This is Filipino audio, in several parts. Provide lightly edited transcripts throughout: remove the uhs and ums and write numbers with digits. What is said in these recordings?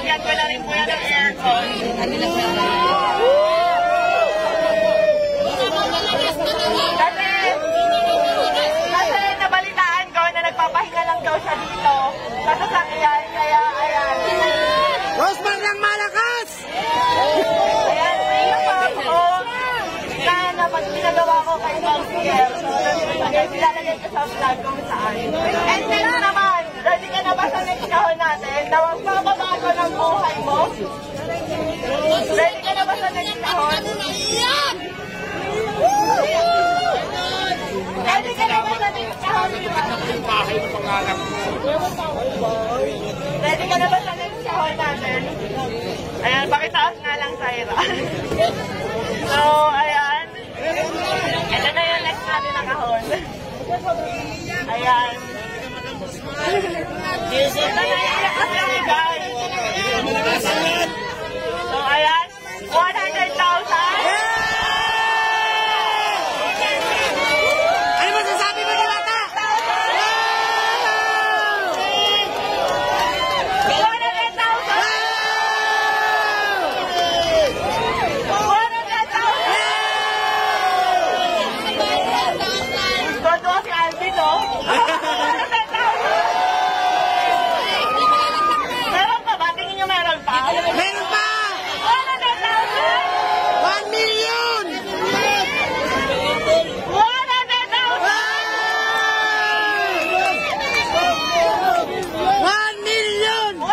Nilagyan ko na rin po yan ng aircon. Kasi nabalitaan ko na nagpapahinga lang daw siya dito. Sa sasakyan, kaya ayan. Rosmar ng malakas! Ayan, napapag ko na pag pinagawa ko kay Mountfiel. Ilalagay ko sa vlog kung saan. And next naman, ready ka na ba sa next kahon natin? Na magpapabago ng buhay mo? Ready ka na ba sa next kahon? Ready ka na ba sa next kahon? Ready ka na ba sa next kahon natin? Ayan, pakitaas nga lang, Tyra. So, ayan. Ito na yung next natin na kahon. Ayan. Ito na yung kasi guys. So, ayan. 100,000. Ano masasabi mo, Diwata? 100,000. Toto si Alvin, no? Meron pa ba? Tingin nyo meron pa? Meron pa! 100,000! 1 million! 1 million! 100,000!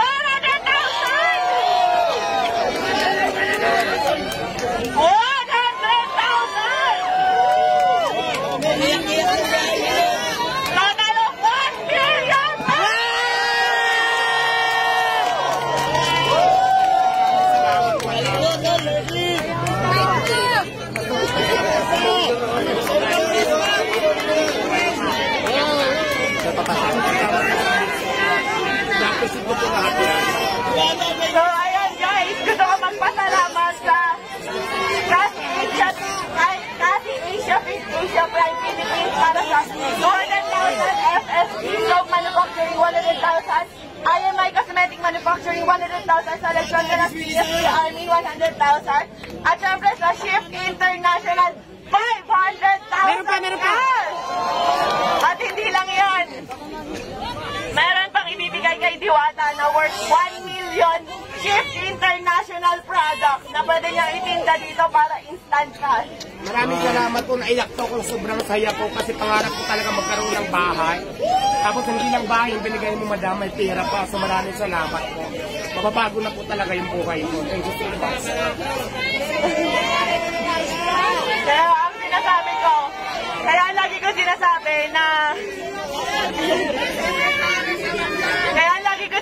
So, ayan guys, gusto ko magpasalamat sa Kasi Asia Prime Philippines para sa 200,000 FSC Soap Manufacturing 100,000 IMI Cosmetic Manufacturing 100,000 sa Lechon de las PSP Army 100,000 at syempre sa Shift International 500,000 Meron pa. At hindi lang yan, meron pang ibibigay kay Diwata na worth 1 million Shift International product na pwede niyang itinda dito para instant cash. Maraming salamat po, naiyak to ko, sobrang saya po kasi pangarap ko talaga magkaroon ng bahay. Tapos hindi lang bahay, binigay mo madam, may pera pa. So maraming salamat po. Mababago na po talaga yung buhay mo. Thank you so much. Kaya ang sinasabi ko, kaya lagi ko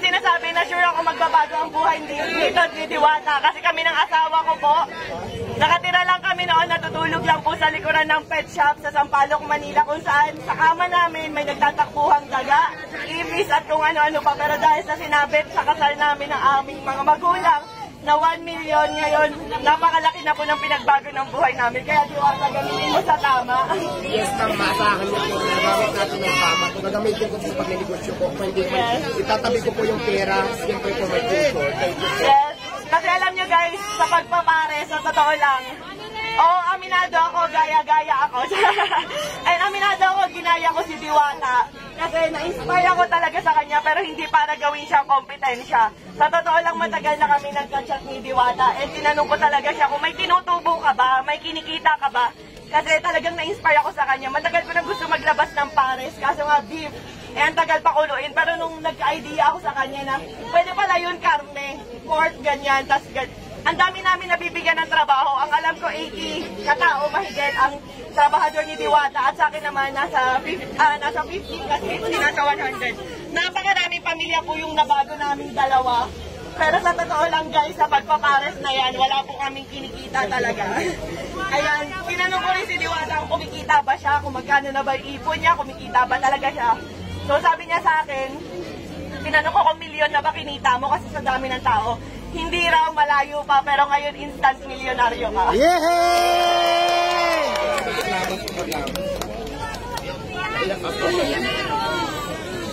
sinasabi na sure ako magbabago ang buhay dito ni Diwata. Kasi kami ng asawa ko po, nakatira lang kami noon, natutulog lang po sa likuran ng pet shop sa Sampaloc, Manila, kung saan sa kama namin may nagtatakbuhang daga, ibis at kung ano-ano pa. Pero dahil sa sinabit sa kasal namin ng aming mga magulang na 1 million ngayon, napakalaki na po ng pinagbago ng buhay namin. Kaya Diwata, gamitin mo sa tama. Yes, tama sa akin yung nagamit natin ng tama. Kung gagamitin ko sa pagninegosyo ko, kung hindi man, itatabi ko po yung pera, siyempre po may tutor. Yes, kasi alam nyo guys, sa pagpapare, sa totoo lang, aminado ako, gaya-gaya ako. And aminado ako, ginaya ko si Diwata. Kasi na-inspire ako talaga sa kanya, pero hindi para gawin siyang kompetensya. Sa totoo lang, matagal na kami nagka-chat ni Diwata. And tinanong ko talaga siya kung may tinutubo ka ba, may kinikita ka ba. Kasi talagang na-inspire ako sa kanya. Matagal ko na gusto maglabas ng pares, kaso nga beef. Ang tagal pa kuluin. Pero nung nagka-idea ako sa kanya na pwede pala yun karne, pork, ganyan, tas ang dami namin nabibigyan ng trabaho. Ang alam ko 80 katao mahigit ang trabahador ni Diwata at sa akin naman nasa 50 kasi nasa 100. Napakaraming pamilya po yung nabago naming dalawa. Pero sa totoo lang guys, sa pagpapares na yan, wala po kaming kinikita talaga. Ayan, tinanong ko rin si Diwata kung kumikita ba siya, kung magkano na ba yung ipon niya, kumikita ba talaga siya. So sabi niya sa akin, tinanong ko kung milyon na ba kinita mo kasi sa dami ng tao. Hindi raw, malayo pa, pero ngayon instant milyonaryo ka. Yehey!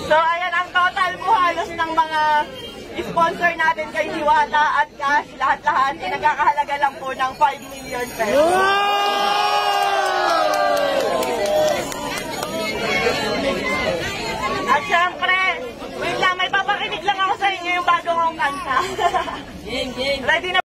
So ayan ang total po halos ng mga sponsor natin kay Diwata at cash, lahat-lahat, ay nagkakahalaga lang po ng 5 million pesos. At syempre, wait lang, may papakinig lang ako sa inyo yung bago kong kanta. Ready na